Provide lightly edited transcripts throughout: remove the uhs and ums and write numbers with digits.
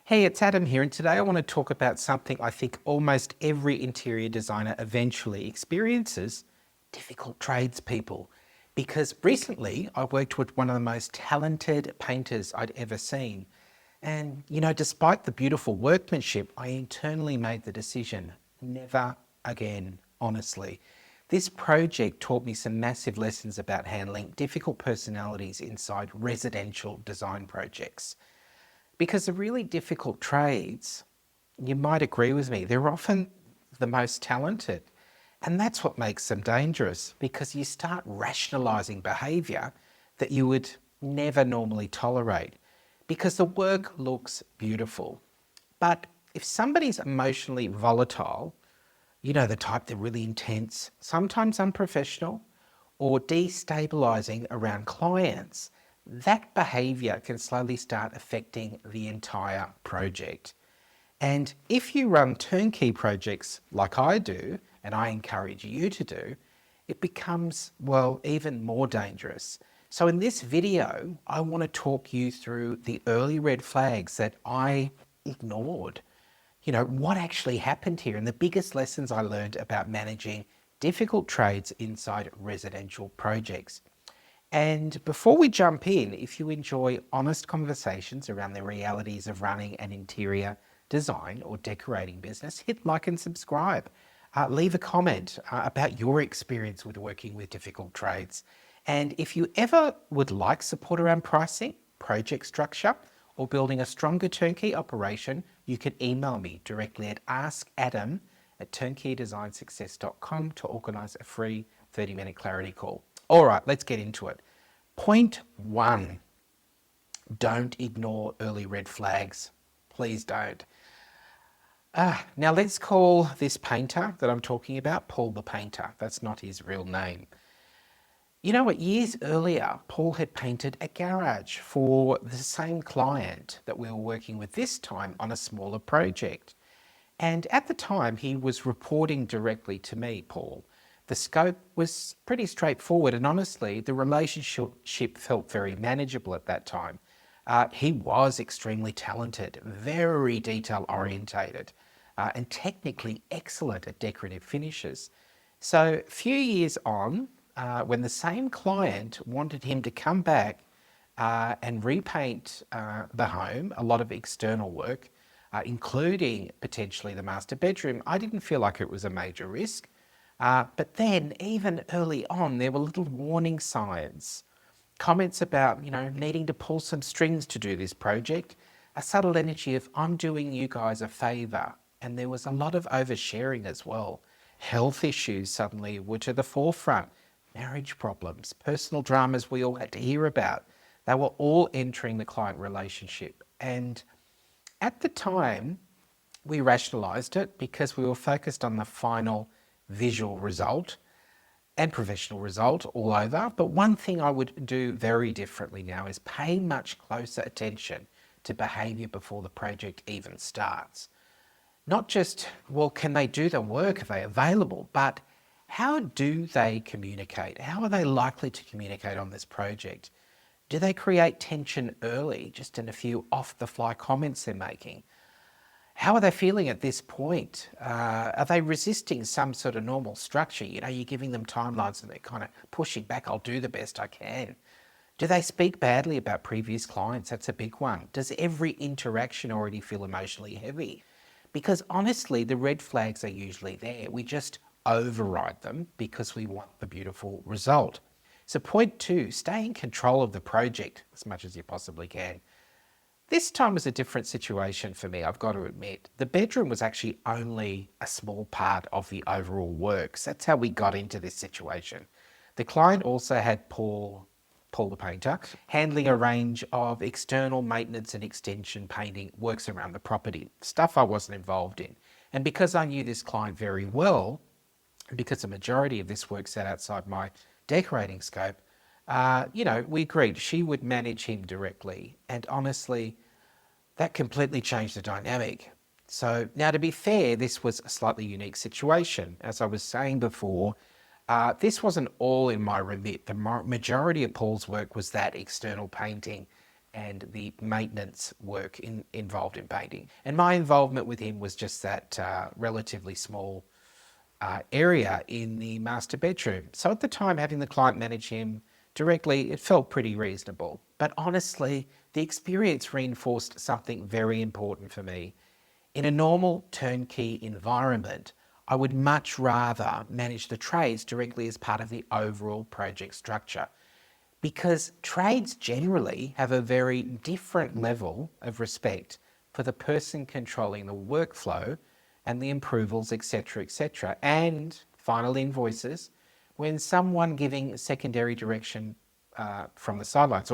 Hey, it's Adam here, and today I want to talk about something I think almost every interior designer eventually experiences: difficult tradespeople. Because recently I worked with one of the most talented painters I'd ever seen. And, despite the beautiful workmanship, I internally made the decision, never again, honestly. This project taught me some massive lessons about handling difficult personalities inside residential design projects. Because the really difficult trades, you might agree with me, they're often the most talented. And that's what makes them dangerous, because you start rationalizing behavior that you would never normally tolerate because the work looks beautiful. But if somebody's emotionally volatile, the type they're really intense, sometimes unprofessional, or destabilizing around clients, that behavior can slowly start affecting the entire project. And if you run turnkey projects like I do, and I encourage you to do, it becomes, well, even more dangerous. So in this video, I want to talk you through the early red flags that I ignored. What actually happened here, and the biggest lessons I learned about managing difficult trades inside residential projects. And before we jump in, if you enjoy honest conversations around the realities of running an interior design or decorating business, hit like and subscribe. Leave a comment about your experience with working with difficult trades. And if you ever would like support around pricing, project structure, or building a stronger turnkey operation, you can email me directly at askadam@turnkeydesign.success.com to organise a free 30-minute clarity call. All right, let's get into it. Point one, don't ignore early red flags. Please don't. Now let's call this painter that I'm talking about Paul the Painter. That's not his real name. You know what? Years earlier, Paul had painted a garage for the same client that we were working with this time on a smaller project. And at the time, he was reporting directly to me, Paul. The scope was pretty straightforward, and honestly, the relationship felt very manageable at that time. He was extremely talented, very detail orientated, and technically excellent at decorative finishes. So a few years on, when the same client wanted him to come back and repaint the home, a lot of external work, including potentially the master bedroom, I didn't feel like it was a major risk. But then, even early on, there were little warning signs, comments about, needing to pull some strings to do this project, a subtle energy of, I'm doing you guys a favour. And there was a lot of oversharing as well. Health issues suddenly were to the forefront. Marriage problems, personal dramas we all had to hear about. They were all entering the client relationship. And at the time, we rationalised it because we were focused on the final visual result and professional result all over. But one thing I would do very differently now is pay much closer attention to behaviour before the project even starts. Not just, well, can they do the work? Are they available? But how do they communicate? How are they likely to communicate on this project? Do they create tension early, just in a few off-the-fly comments they're making? How are they feeling at this point? Are they resisting some sort of normal structure? You're giving them timelines and they're kind of pushing back, I'll do the best I can. Do they speak badly about previous clients? That's a big one. Does every interaction already feel emotionally heavy? Because honestly, the red flags are usually there. We just override them because we want the beautiful result. So point two, stay in control of the project as much as you possibly can. This time was a different situation for me, I've got to admit. The bedroom was actually only a small part of the overall works. That's how we got into this situation. The client also had Paul the painter, handling a range of external maintenance and extension painting works around the property, stuff I wasn't involved in. And because I knew this client very well, because the majority of this work sat outside my decorating scope, we agreed she would manage him directly. And honestly, that completely changed the dynamic. So now, to be fair, this was a slightly unique situation. As I was saying before, this wasn't all in my remit. The majority of Paul's work was that external painting and the maintenance work involved in painting. And my involvement with him was just that relatively small area in the master bedroom. So at the time, having the client manage him directly, it felt pretty reasonable. But honestly, the experience reinforced something very important for me. In a normal turnkey environment, I would much rather manage the trades directly as part of the overall project structure, because trades generally have a very different level of respect for the person controlling the workflow and the approvals, etc., and final invoices, when someone giving secondary direction from the sidelines,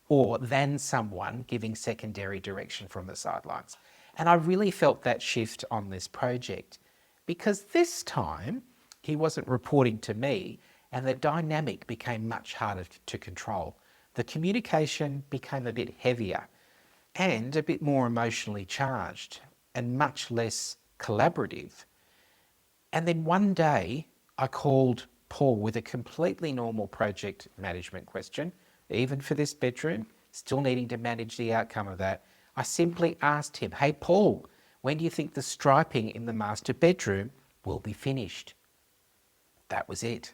or than someone giving secondary direction from the sidelines. And I really felt that shift on this project, because this time he wasn't reporting to me, and the dynamic became much harder to control. The communication became a bit heavier and a bit more emotionally charged and much less collaborative. And then one day I called Paul with a completely normal project management question, even for this bedroom, still needing to manage the outcome of that. I simply asked him, "Hey Paul, when do you think the striping in the master bedroom will be finished?" That was it.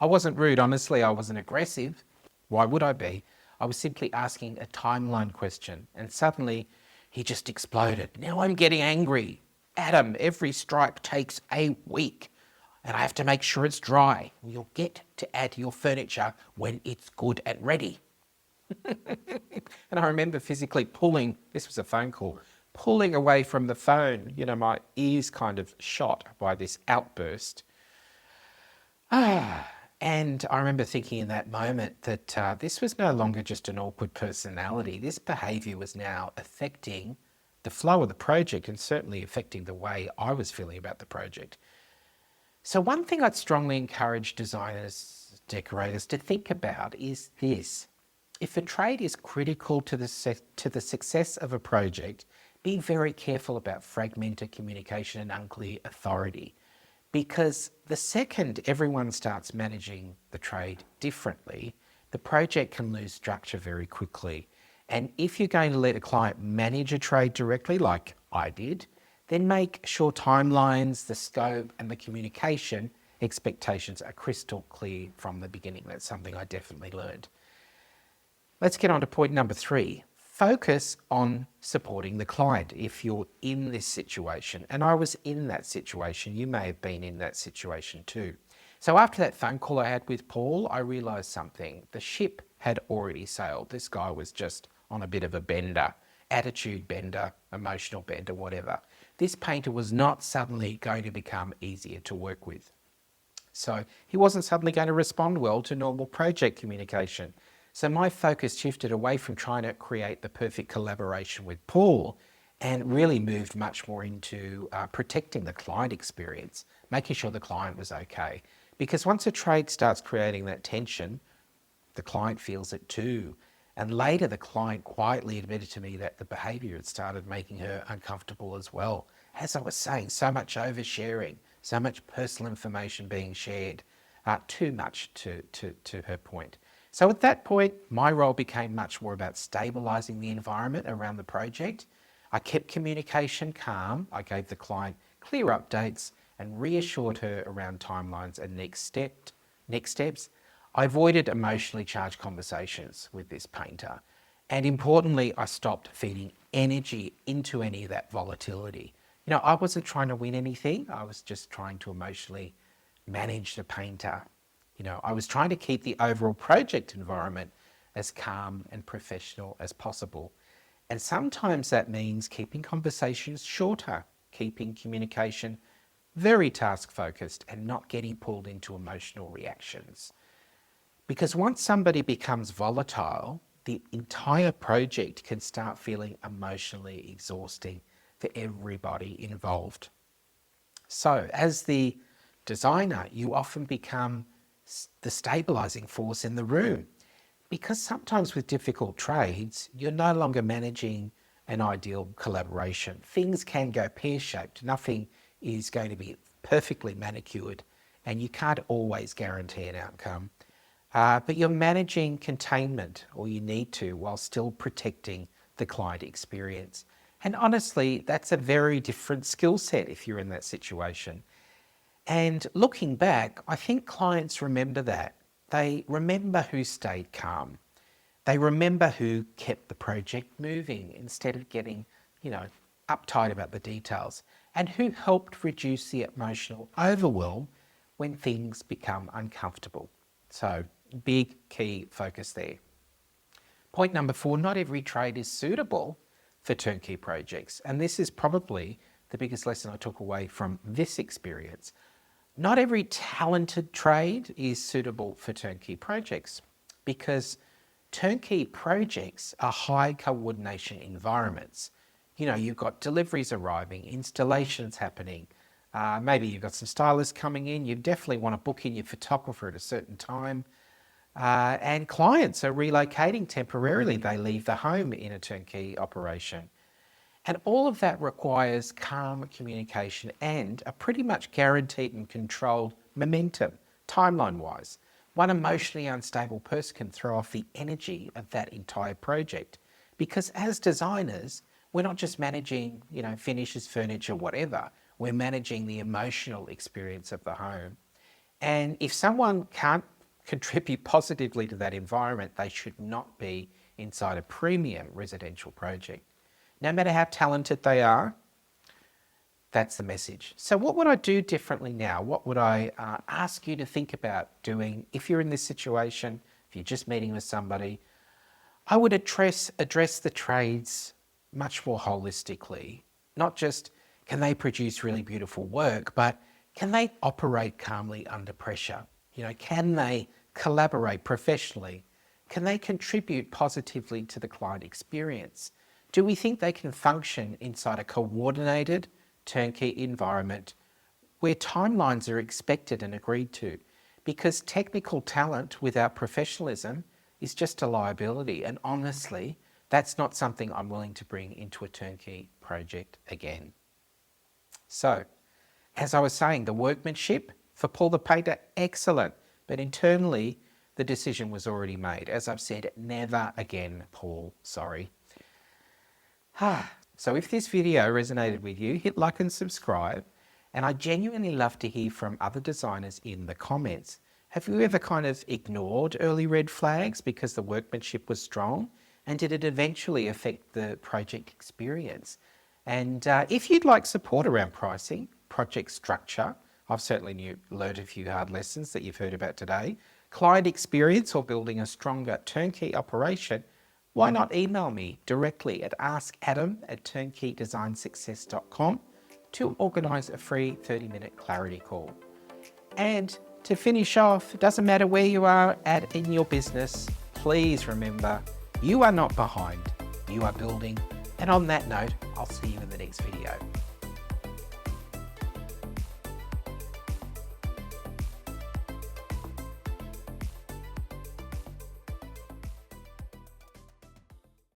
I wasn't rude, honestly, I wasn't aggressive. Why would I be? I was simply asking a timeline question, and suddenly he just exploded. "Now I'm getting angry. Adam, every stripe takes a week, and I have to make sure it's dry. You'll get to add your furniture when it's good and ready." And I remember physically pulling, this was a phone call, pulling away from the phone. My ears kind of shot by this outburst. And I remember thinking in that moment that this was no longer just an awkward personality. This behaviour was now affecting the flow of the project, and certainly affecting the way I was feeling about the project. So one thing I'd strongly encourage designers, decorators to think about is this. If a trade is critical to the success of a project, be very careful about fragmented communication and unclear authority. Because the second everyone starts managing the trade differently, the project can lose structure very quickly. And if you're going to let a client manage a trade directly, like I did, then make sure timelines, the scope, and the communication expectations are crystal clear from the beginning. That's something I definitely learned. Let's get on to point number 3. Focus on supporting the client if you're in this situation. And I was in that situation. You may have been in that situation too. So after that phone call I had with Paul, I realised something. The ship had already sailed. This guy was just on a bit of a bender, attitude bender, emotional bender, whatever. This painter was not suddenly going to become easier to work with. So he wasn't suddenly going to respond well to normal project communication. So my focus shifted away from trying to create the perfect collaboration with Paul, and really moved much more into protecting the client experience, making sure the client was okay. Because once a trade starts creating that tension, the client feels it too. And later the client quietly admitted to me that the behaviour had started making her uncomfortable as well. As I was saying, so much oversharing, so much personal information being shared, too much to her point. So at that point, my role became much more about stabilising the environment around the project. I kept communication calm. I gave the client clear updates and reassured her around timelines and next steps. I avoided emotionally charged conversations with this painter. And importantly, I stopped feeding energy into any of that volatility. I wasn't trying to win anything. I was just trying to emotionally manage the painter. I was trying to keep the overall project environment as calm and professional as possible. And sometimes that means keeping conversations shorter, keeping communication very task focused, and not getting pulled into emotional reactions. Because once somebody becomes volatile, the entire project can start feeling emotionally exhausting for everybody involved. So as the designer, you often become the stabilizing force in the room, because sometimes with difficult trades, you're no longer managing an ideal collaboration. Things can go pear-shaped. Nothing is going to be perfectly manicured, and you can't always guarantee an outcome. but you're managing containment, or you need to, while still protecting the client experience. And honestly, that's a very different skill set if you're in that situation. And looking back, I think clients remember that. They remember who stayed calm. They remember who kept the project moving instead of getting, uptight about the details, and who helped reduce the emotional overwhelm when things become uncomfortable. So, big key focus there. Point number 4, not every trade is suitable for turnkey projects. And this is probably the biggest lesson I took away from this experience. Not every talented trade is suitable for turnkey projects, because turnkey projects are high coordination environments. You've got deliveries arriving, installations happening, maybe you've got some stylists coming in, you definitely want to book in your photographer at a certain time, and clients are relocating temporarily. They leave the home in a turnkey operation. And all of that requires calm communication and a pretty much guaranteed and controlled momentum, timeline-wise. One emotionally unstable person can throw off the energy of that entire project, because as designers, we're not just managing, finishes, furniture, whatever. We're managing the emotional experience of the home. And if someone can't contribute positively to that environment, they should not be inside a premium residential project. No matter how talented they are, that's the message. So what would I do differently now? What would I ask you to think about doing if you're in this situation, if you're just meeting with somebody? I would address the trades much more holistically. Not just can they produce really beautiful work, but can they operate calmly under pressure? Can they collaborate professionally? Can they contribute positively to the client experience? Do we think they can function inside a coordinated turnkey environment where timelines are expected and agreed to? Because technical talent without professionalism is just a liability. And honestly, that's not something I'm willing to bring into a turnkey project again. So, as I was saying, the workmanship for Paul the Painter, excellent. But internally, the decision was already made. As I've said, never again, Paul, sorry. So if this video resonated with you, hit like and subscribe. And I genuinely love to hear from other designers in the comments. Have you ever kind of ignored early red flags because the workmanship was strong? And did it eventually affect the project experience? And if you'd like support around pricing, project structure, I've certainly learned a few hard lessons that you've heard about today, client experience, or building a stronger turnkey operation, why not email me directly at askadam@turnkeydesign.success.com to organise a free 30-minute clarity call. And to finish off, it doesn't matter where you are at in your business, please remember, you are not behind, you are building. And on that note, I'll see you in the next video.